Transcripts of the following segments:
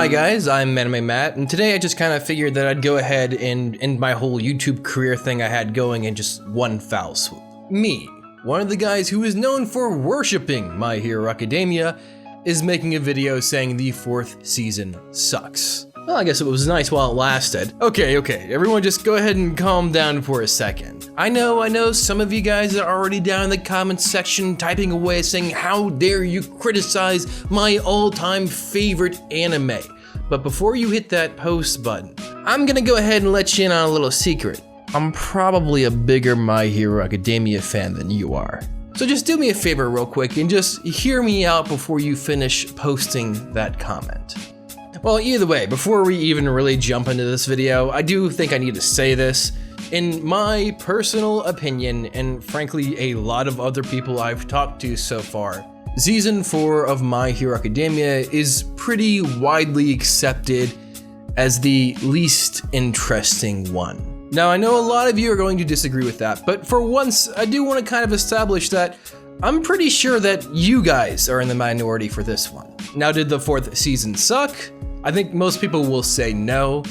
Hi guys, I'm Manime Matt, and today I just kind of figured that I'd go ahead and end my whole YouTube career thing I had going in just one foul swoop. Me, one of the guys who is known for worshipping My Hero Academia, is making a video saying the 4th season sucks. Well, I guess it was nice while it lasted. Okay, everyone just go ahead and calm down for a second. I know some of you guys are already down in the comments section typing away saying, how dare you criticize my all-time favorite anime. But before you hit that post button, I'm gonna go ahead and let you in on a little secret. I'm probably a bigger My Hero Academia fan than you are. So just do me a favor real quick and just hear me out before you finish posting that comment. Well, either way, before we even really jump into this video, I do think I need to say this. In my personal opinion, and frankly a lot of other people I've talked to so far, Season 4 of My Hero Academia is pretty widely accepted as the least interesting one. Now, I know a lot of you are going to disagree with that, but for once, I do want to kind of establish that I'm pretty sure that you guys are in the minority for this one. Now, did the 4th season suck? I think most people will say no,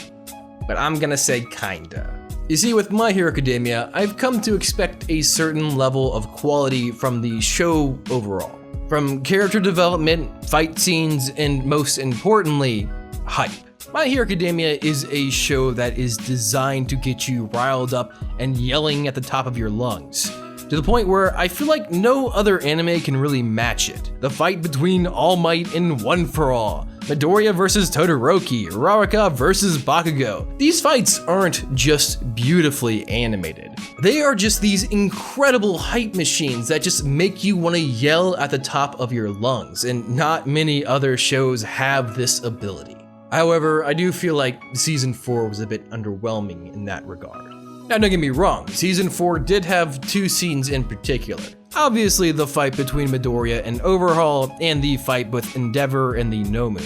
but I'm gonna say kinda. You see, with My Hero Academia, I've come to expect a certain level of quality from the show overall. From character development, fight scenes, and most importantly, hype. My Hero Academia is a show that is designed to get you riled up and yelling at the top of your lungs, to the point where I feel like no other anime can really match it. The fight between All Might and One for All, Midoriya versus Todoroki, Uraraka versus Bakugo. These fights aren't just beautifully animated. They are just these incredible hype machines that just make you want to yell at the top of your lungs, and not many other shows have this ability. However, I do feel like Season 4 was a bit underwhelming in that regard. Now, don't get me wrong, Season 4 did have 2 scenes in particular. Obviously, the fight between Midoriya and Overhaul, and the fight with Endeavor and the Nomu,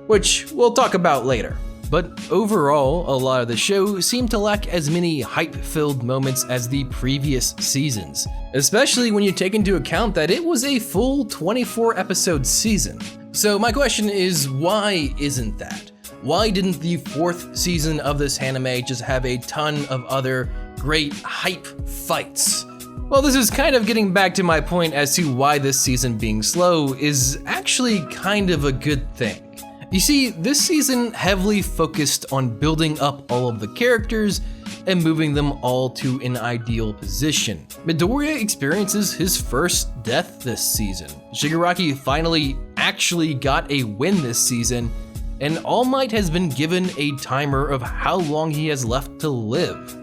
which we'll talk about later. But overall, a lot of the show seemed to lack as many hype-filled moments as the previous seasons, especially when you take into account that it was a full 24-episode season. So my question is, why isn't that? Why didn't the 4th season of this anime just have a ton of other great hype fights? Well, this is kind of getting back to my point as to why this season being slow is actually kind of a good thing. You see, this season heavily focused on building up all of the characters and moving them all to an ideal position. Midoriya experiences his first death this season. Shigaraki finally actually got a win this season, and All Might has been given a timer of how long he has left to live.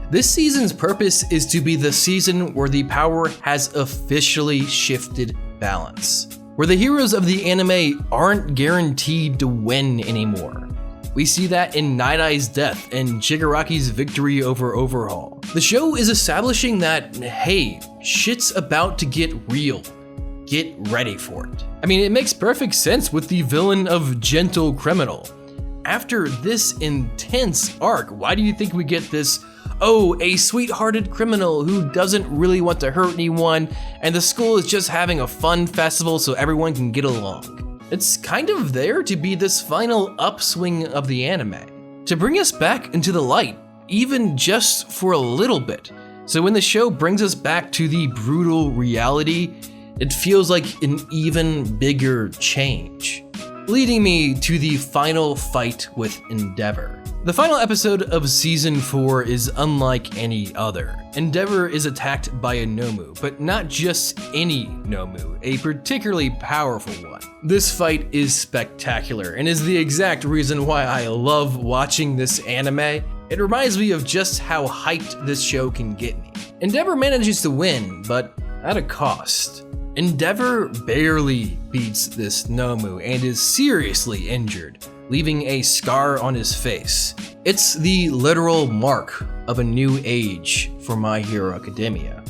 This season's purpose is to be the season where the power has officially shifted balance, where the heroes of the anime aren't guaranteed to win anymore. We see that in Night Eye's death and Shigaraki's victory over Overhaul. The show is establishing that, hey, shit's about to get real. Get ready for it. I mean, it makes perfect sense with the villain of Gentle Criminal. After this intense arc, why do you think we get this, oh, a sweet-hearted criminal who doesn't really want to hurt anyone, and the school is just having a fun festival so everyone can get along? It's kind of there to be this final upswing of the anime, to bring us back into the light, even just for a little bit. So when the show brings us back to the brutal reality, it feels like an even bigger change. Leading me to the final fight with Endeavor. The final episode of Season 4 is unlike any other. Endeavor is attacked by a Nomu, but not just any Nomu, a particularly powerful one. This fight is spectacular and is the exact reason why I love watching this anime. It reminds me of just how hyped this show can get me. Endeavor manages to win, but at a cost. Endeavor barely beats this Nomu and is seriously injured, leaving a scar on his face. It's the literal mark of a new age for My Hero Academia.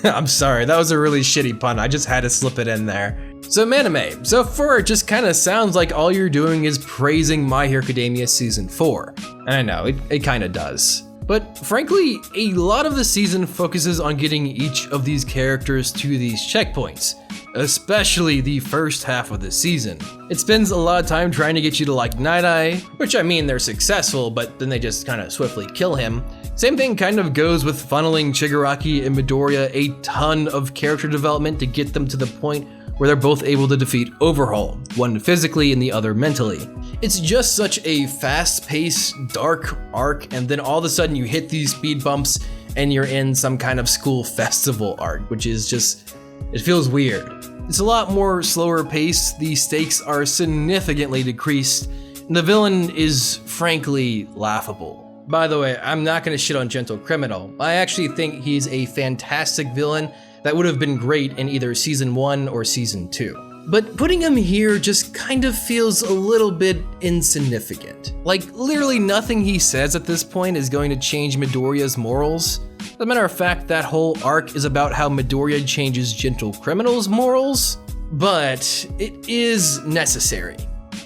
I'm sorry, that was a really shitty pun, I just had to slip it in there. So Manime, so far it just kinda sounds like all you're doing is praising My Hero Academia Season 4. And I know, it kinda does. But frankly, a lot of the season focuses on getting each of these characters to these checkpoints. especially the first half of the season. It spends a lot of time trying to get you to like Night Eye, which I mean they're successful, but then they just kind of swiftly kill him. Same thing kind of goes with funneling Shigaraki and Midoriya a ton of character development to get them to the point where they're both able to defeat Overhaul, one physically and the other mentally. It's just such a fast-paced, dark arc, and then all of a sudden you hit these speed bumps and you're in some kind of school festival arc, which is just, it feels weird. It's a lot more slower paced, the stakes are significantly decreased, and the villain is frankly laughable. By the way, I'm not gonna shit on Gentle Criminal. I actually think he's a fantastic villain that would have been great in either season 1 or season 2. But putting him here just kind of feels a little bit insignificant. Like, literally nothing he says at this point is going to change Midoriya's morals. As a matter of fact, that whole arc is about how Midoriya changes Gentle Criminal's morals, but it is necessary.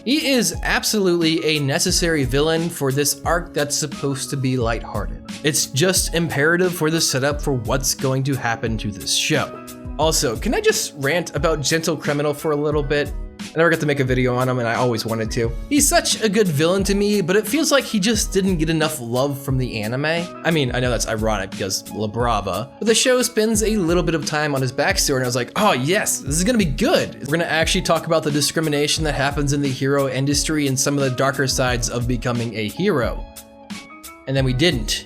He is absolutely a necessary villain for this arc that's supposed to be lighthearted. It's just imperative for the setup for what's going to happen to this show. Also, can I just rant about Gentle Criminal for a little bit? I never got to make a video on him and I always wanted to. He's such a good villain to me, but it feels like he just didn't get enough love from the anime. I mean, I know that's ironic because La Brava, but the show spends a little bit of time on his backstory and I was like, oh yes, this is gonna be good. We're gonna actually talk about the discrimination that happens in the hero industry and some of the darker sides of becoming a hero. And then we didn't.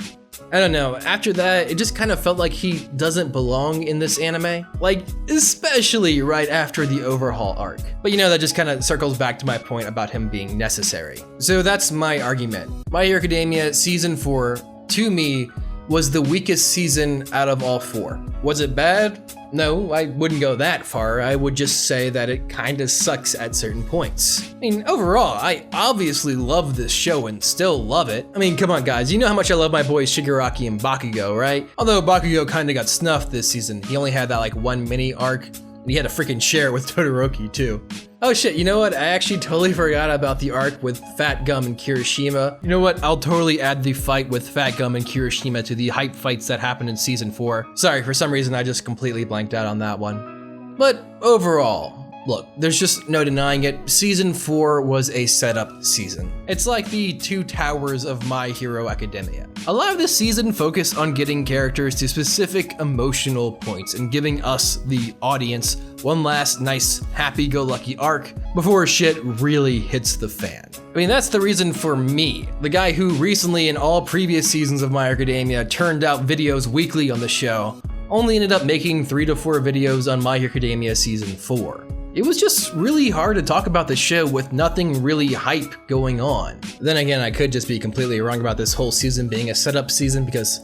I don't know, after that, it just kind of felt like he doesn't belong in this anime. Like, especially right after the Overhaul arc. But you know, that just kind of circles back to my point about him being necessary. So that's my argument. My Hero Academia Season 4, to me, was the weakest season out of all 4. Was it bad? No, I wouldn't go that far. I would just say that it kinda sucks at certain points. I mean, overall, I obviously love this show and still love it. I mean, come on guys, you know how much I love my boys Shigaraki and Bakugo, right? Although Bakugo kinda got snuffed this season. He only had that like one mini arc, and he had to freaking share it with Todoroki too. Oh shit, you know what? I actually totally forgot about the arc with Fat Gum and Kirishima. You know what? I'll totally add the fight with Fat Gum and Kirishima to the hype fights that happened in season 4. Sorry, for some reason I just completely blanked out on that one. But overall, look, there's just no denying it. Season 4 was a setup season. It's like the two towers of My Hero Academia. A lot of this season focused on getting characters to specific emotional points and giving us, the audience, one last nice happy-go-lucky arc before shit really hits the fan. I mean, that's the reason for me, the guy who recently in all previous seasons of My Hero Academia turned out videos weekly on the show, only ended up making 3 to 4 videos on My Hero Academia Season 4. It was just really hard to talk about the show with nothing really hype going on. Then again, I could just be completely wrong about this whole season being a setup season because,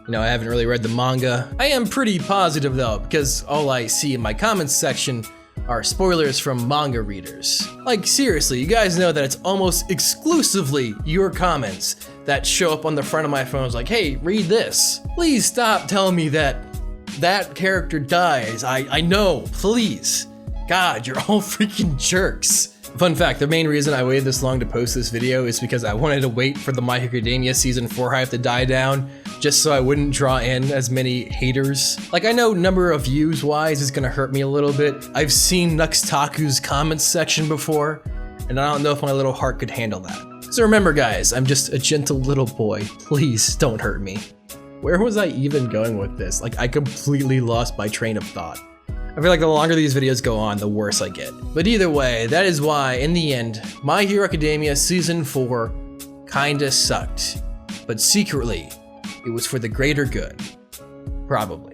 you know, I haven't really read the manga. I am pretty positive though, because all I see in my comments section are spoilers from manga readers. Like seriously, you guys know that it's almost exclusively your comments that show up on the front of my phone. It's like, hey, read this. Please stop telling me that that character dies. I know, please. God, you're all freaking jerks. Fun fact, the main reason I waited this long to post this video is because I wanted to wait for the My Hero Academia Season 4 hype to die down, just so I wouldn't draw in as many haters. Like, I know number of views wise is gonna hurt me a little bit. I've seen Nuxtaku's comments section before, and I don't know if my little heart could handle that. So remember guys, I'm just a gentle little boy. Please don't hurt me. Where was I even going with this? Like, I completely lost my train of thought. I feel like the longer these videos go on, the worse I get. But either way, that is why, in the end, My Hero Academia Season 4 kinda sucked. But secretly, it was for the greater good. Probably.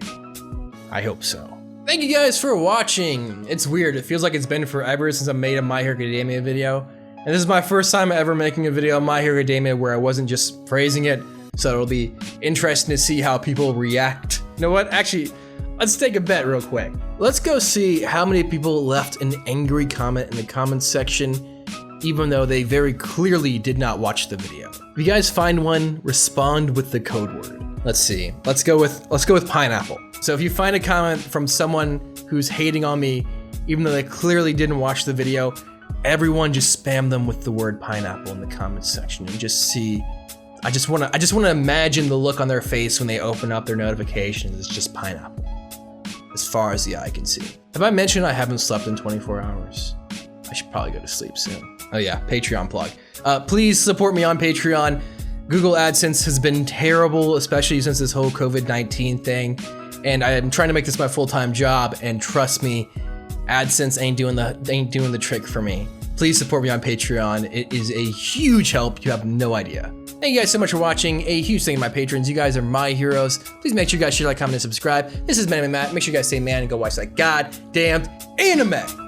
I hope so. Thank you guys for watching. It's weird, it feels like it's been forever since I made a My Hero Academia video. And this is my first time ever making a video on My Hero Academia where I wasn't just praising it, so it'll be interesting to see how people react. You know what, actually, let's take a bet real quick. Let's go see how many people left an angry comment in the comments section, even though they very clearly did not watch the video. If you guys find one, respond with the code word. Let's see. Let's go with pineapple. So if you find a comment from someone who's hating on me, even though they clearly didn't watch the video, everyone just spam them with the word pineapple in the comments section and just see. I just wanna imagine the look on their face when they open up their notifications. It's just pineapple. as far as the eye can see. Have I mentioned I haven't slept in 24 hours? I should probably go to sleep soon. Oh yeah, Patreon plug. Please support me on Patreon. Google AdSense has been terrible, especially since this whole COVID-19 thing. And I'm trying to make this my full-time job, and trust me, AdSense ain't doing the trick for me. Please support me on Patreon. It is a huge help. You have no idea. Thank you guys so much for watching. A huge thank you to my patrons. You guys are my heroes. Please make sure you guys share, like, comment, and subscribe. This is Manime Matt. Make sure you guys say man and go watch that goddamn anime.